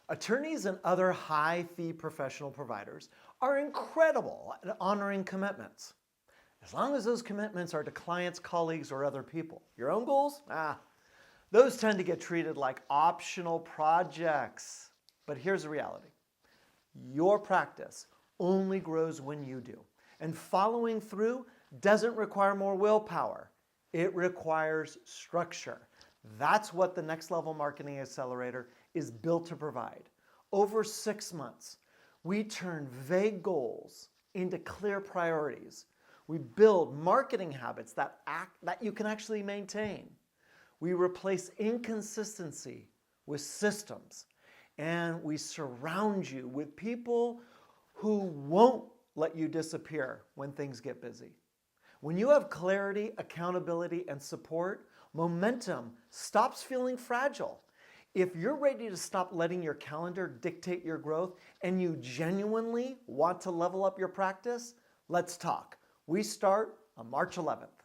Attorneys and other high-fee professional providers are incredible at honoring commitments, as long as those commitments are to clients, colleagues, or other people. Your own goals? Those tend to get treated like optional projects. But here's the reality. Your practice only grows when you do. And following through doesn't require more willpower. It requires structure. That's what the Next Level Marketing Accelerator is built to provide. Over 6 months, we turn vague goals into clear priorities. We build marketing habits that you can actually maintain. We replace inconsistency with systems. And we surround you with people who won't let you disappear when things get busy. When you have clarity, accountability, and support, momentum stops feeling fragile. If you're ready to stop letting your calendar dictate your growth and you genuinely want to level up your practice, let's talk. We start on March 11th.